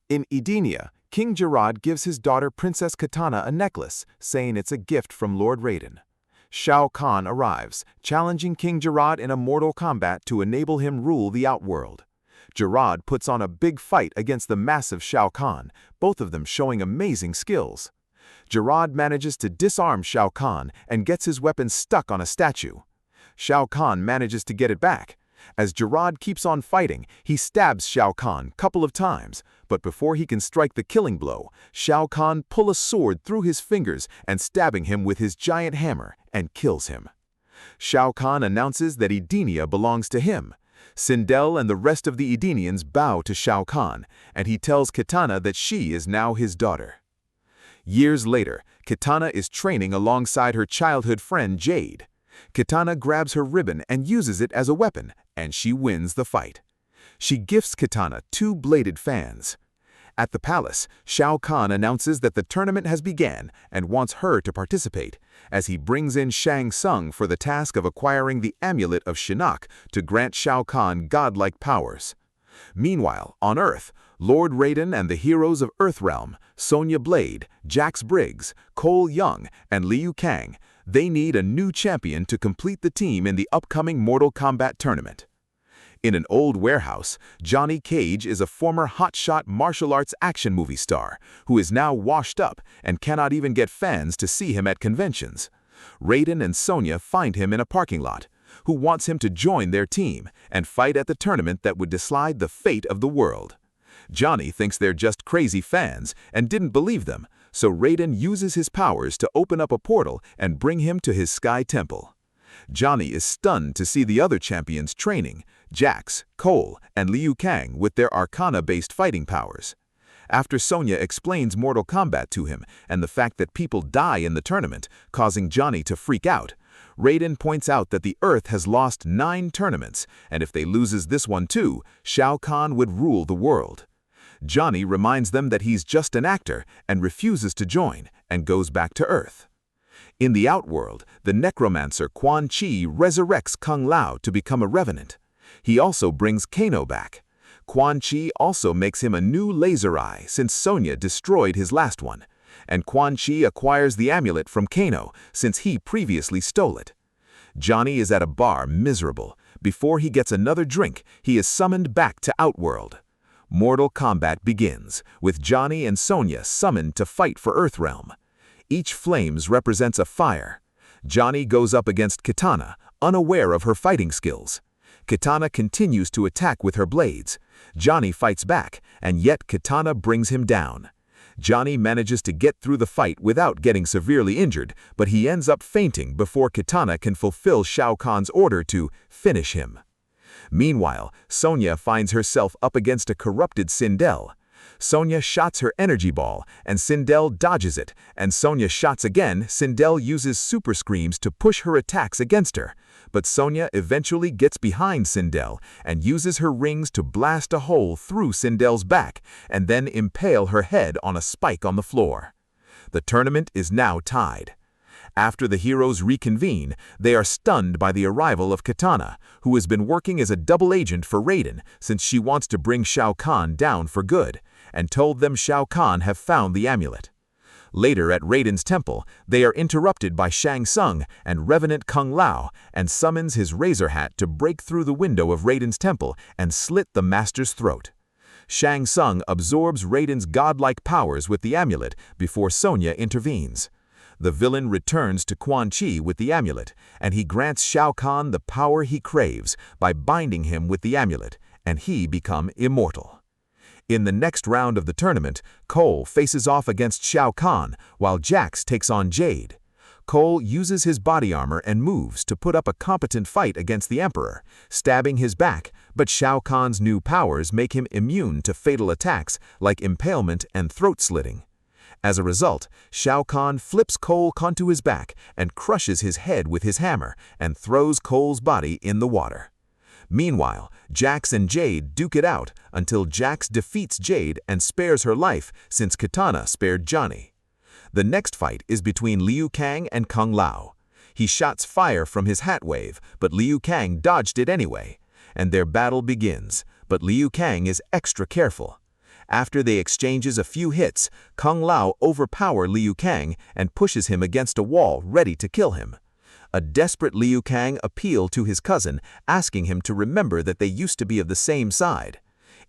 In Edenia, King Gerard gives his daughter Princess Kitana a necklace, saying it's a gift from Lord Raiden. Shao Kahn arrives, challenging King Gerard in a Mortal Kombat to enable him rule the Outworld. Gerard puts on a big fight against the massive Shao Kahn, both of them showing amazing skills. Gerard manages to disarm Shao Kahn and gets his weapon stuck on a statue. Shao Kahn manages to get it back. As Gerard keeps on fighting, he stabs Shao Kahn a couple of times, but before he can strike the killing blow, Shao Kahn pulls a sword through his fingers and stabbing him with his giant hammer and kills him. Shao Kahn announces that Edenia belongs to him. Sindel and the rest of the Edenians bow to Shao Kahn, and he tells Kitana that she is now his daughter. Years later, Kitana is training alongside her childhood friend Jade. Kitana grabs her ribbon and uses it as a weapon, and she wins the fight. She gifts Kitana 2 bladed fans. At the palace, Shao Kahn announces that the tournament has begun and wants her to participate, as he brings in Shang Tsung for the task of acquiring the Amulet of Shinnok to grant Shao Kahn godlike powers. Meanwhile, on Earth, Lord Raiden and the heroes of Earthrealm, Sonya Blade, Jax Briggs, Cole Young, and Liu Kang, they need a new champion to complete the team in the upcoming Mortal Kombat tournament. In an old warehouse, Johnny Cage is a former hotshot martial arts action movie star who is now washed up and cannot even get fans to see him at conventions. Raiden and Sonya find him in a parking lot, who wants him to join their team and fight at the tournament that would decide the fate of the world. Johnny thinks they're just crazy fans and didn't believe them, so Raiden uses his powers to open up a portal and bring him to his Sky Temple. Johnny is stunned to see the other champions training, Jax, Cole, and Liu Kang with their Arcana-based fighting powers. After Sonya explains Mortal Kombat to him and the fact that people die in the tournament, causing Johnny to freak out, Raiden points out that the Earth has lost 9 tournaments, and if they loses this one too, Shao Kahn would rule the world. Johnny reminds them that he's just an actor and refuses to join and goes back to Earth. In the Outworld, the necromancer Quan Chi resurrects Kung Lao to become a revenant. He also brings Kano back. Quan Chi also makes him a new laser eye since Sonya destroyed his last one, and Quan Chi acquires the amulet from Kano since he previously stole it. Johnny is at a bar miserable. Before he gets another drink, he is summoned back to Outworld. Mortal Kombat begins, with Johnny and Sonya summoned to fight for Earthrealm. Each flames represents a fire. Johnny goes up against Kitana, unaware of her fighting skills. Kitana continues to attack with her blades. Johnny fights back, and yet Kitana brings him down. Johnny manages to get through the fight without getting severely injured, but he ends up fainting before Kitana can fulfill Shao Kahn's order to finish him. Meanwhile, Sonya finds herself up against a corrupted Sindel. Sonya shots her energy ball, and Sindel dodges it, and Sonya shots again. Sindel uses super screams to push her attacks against her, but Sonya eventually gets behind Sindel and uses her rings to blast a hole through Sindel's back and then impale her head on a spike on the floor. The tournament is now tied. After the heroes reconvene, they are stunned by the arrival of Kitana, who has been working as a double agent for Raiden since she wants to bring Shao Kahn down for good, and told them Shao Kahn have found the amulet. Later at Raiden's temple, they are interrupted by Shang Tsung and Revenant Kung Lao and summons his razor hat to break through the window of Raiden's temple and slit the master's throat. Shang Tsung absorbs Raiden's godlike powers with the amulet before Sonya intervenes. The villain returns to Quan Chi with the amulet, and he grants Shao Kahn the power he craves by binding him with the amulet, and he becomes immortal. In the next round of the tournament, Cole faces off against Shao Kahn, while Jax takes on Jade. Cole uses his body armor and moves to put up a competent fight against the Emperor, stabbing his back, but Shao Kahn's new powers make him immune to fatal attacks like impalement and throat-slitting. As a result, Shao Kahn flips Cole onto his back and crushes his head with his hammer and throws Cole's body in the water. Meanwhile, Jax and Jade duke it out until Jax defeats Jade and spares her life since Kitana spared Johnny. The next fight is between Liu Kang and Kung Lao. He shots fire from his hat wave, but Liu Kang dodged it anyway, and their battle begins, but Liu Kang is extra careful. After they exchanges a few hits, Kung Lao overpowers Liu Kang and pushes him against a wall ready to kill him. A desperate Liu Kang appeals to his cousin, asking him to remember that they used to be of the same side.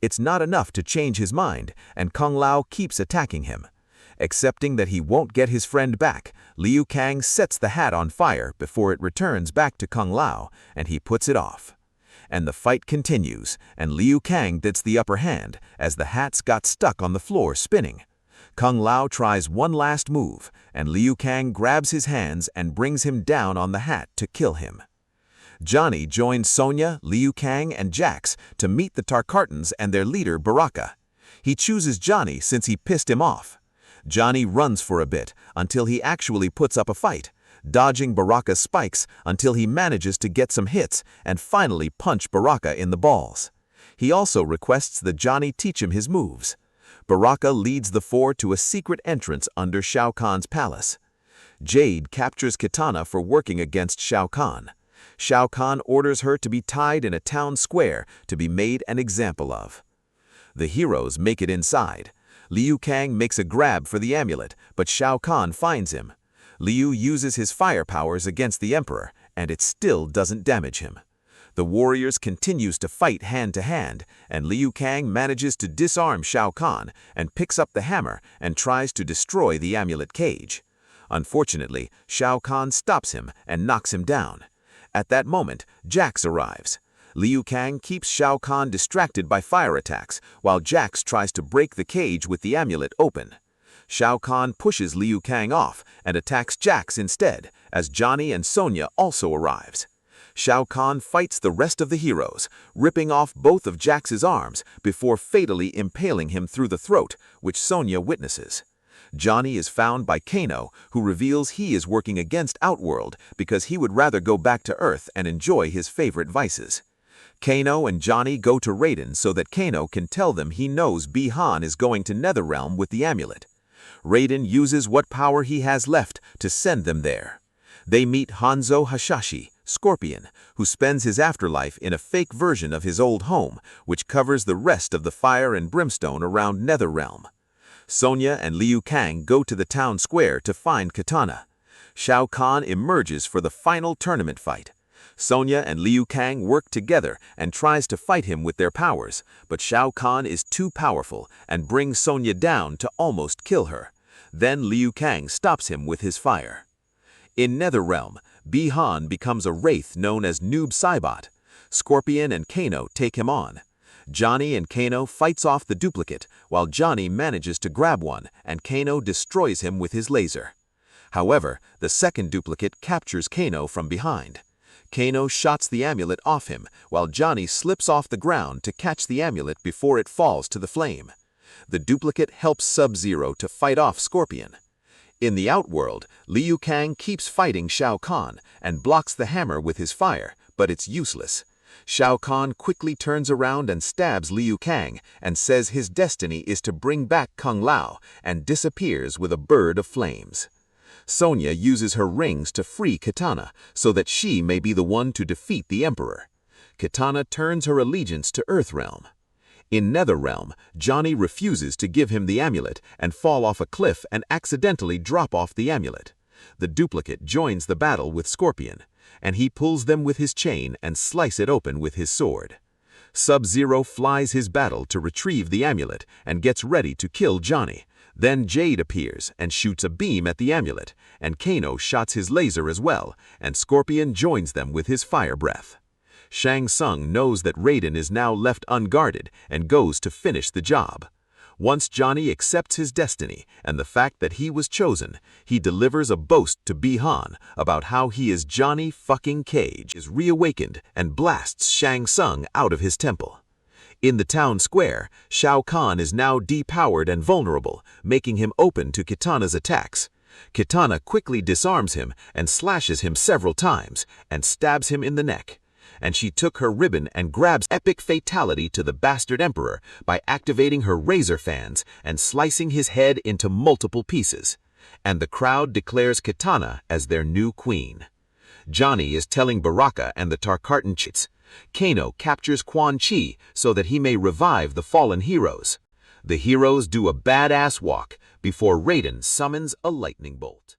It's not enough to change his mind, and Kung Lao keeps attacking him. Accepting that he won't get his friend back, Liu Kang sets the hat on fire before it returns back to Kung Lao, and he puts it off. And the fight continues, and Liu Kang gets the upper hand as the hats got stuck on the floor spinning. Kung Lao tries one last move, and Liu Kang grabs his hands and brings him down on the hat to kill him. Johnny joins Sonya, Liu Kang, and Jax to meet the Tarkatans and their leader Baraka. He chooses Johnny since he pissed him off. Johnny runs for a bit until he actually puts up a fight, dodging Baraka's spikes until he manages to get some hits and finally punch Baraka in the balls. He also requests that Johnny teach him his moves. Baraka leads the four to a secret entrance under Shao Kahn's palace. Jade captures Kitana for working against Shao Kahn. Shao Kahn orders her to be tied in a town square to be made an example of. The heroes make it inside. Liu Kang makes a grab for the amulet, but Shao Kahn finds him. Liu uses his fire powers against the Emperor, and it still doesn't damage him. The warriors continues to fight hand to hand, and Liu Kang manages to disarm Shao Kahn and picks up the hammer and tries to destroy the amulet cage. Unfortunately, Shao Kahn stops him and knocks him down. At that moment, Jax arrives. Liu Kang keeps Shao Kahn distracted by fire attacks, while Jax tries to break the cage with the amulet open. Shao Kahn pushes Liu Kang off and attacks Jax instead, as Johnny and Sonya also arrives. Shao Kahn fights the rest of the heroes, ripping off both of Jax's arms before fatally impaling him through the throat, which Sonya witnesses. Johnny is found by Kano, who reveals he is working against Outworld because he would rather go back to Earth and enjoy his favorite vices. Kano and Johnny go to Raiden so that Kano can tell them he knows Bi-Han is going to Netherrealm with the amulet. Raiden uses what power he has left to send them there. They meet Hanzo Hasashi, Scorpion, who spends his afterlife in a fake version of his old home, which covers the rest of the fire and brimstone around Netherrealm. Sonya and Liu Kang go to the town square to find Kitana. Shao Kahn emerges for the final tournament fight. Sonya and Liu Kang work together and tries to fight him with their powers, but Shao Kahn is too powerful and brings Sonya down to almost kill her. Then Liu Kang stops him with his fire. In Netherrealm, Bi-Han becomes a wraith known as Noob Saibot. Scorpion and Kano take him on. Johnny and Kano fights off the duplicate, while Johnny manages to grab one and Kano destroys him with his laser. However, the second duplicate captures Kano from behind. Kano shots the amulet off him, while Johnny slips off the ground to catch the amulet before it falls to the flame. The duplicate helps Sub-Zero to fight off Scorpion. In the Outworld, Liu Kang keeps fighting Shao Kahn and blocks the hammer with his fire, but it's useless. Shao Kahn quickly turns around and stabs Liu Kang and says his destiny is to bring back Kung Lao and disappears with a bird of flames. Sonya uses her rings to free Kitana so that she may be the one to defeat the Emperor. Kitana turns her allegiance to Earthrealm. In Netherrealm, Johnny refuses to give him the amulet and fall off a cliff and accidentally drop off the amulet. The duplicate joins the battle with Scorpion, and he pulls them with his chain and slices it open with his sword. Sub-Zero flies his battle to retrieve the amulet and gets ready to kill Johnny. Then Jade appears and shoots a beam at the amulet, and Kano shots his laser as well, and Scorpion joins them with his fire breath. Shang Tsung knows that Raiden is now left unguarded and goes to finish the job. Once Johnny accepts his destiny and the fact that he was chosen, he delivers a boast to Bi-Han about how he is Johnny fucking Cage, is reawakened and blasts Shang Tsung out of his temple. In the town square, Shao Kahn is now depowered and vulnerable, making him open to Kitana's attacks. Kitana quickly disarms him and slashes him several times and stabs him in the neck. And she took her ribbon and grabs epic fatality to the bastard emperor by activating her razor fans and slicing his head into multiple pieces. And the crowd declares Kitana as their new queen. Johnny is telling Baraka and the Tarkatan chits. Kano captures Quan Chi so that he may revive the fallen heroes. The heroes do a badass walk before Raiden summons a lightning bolt.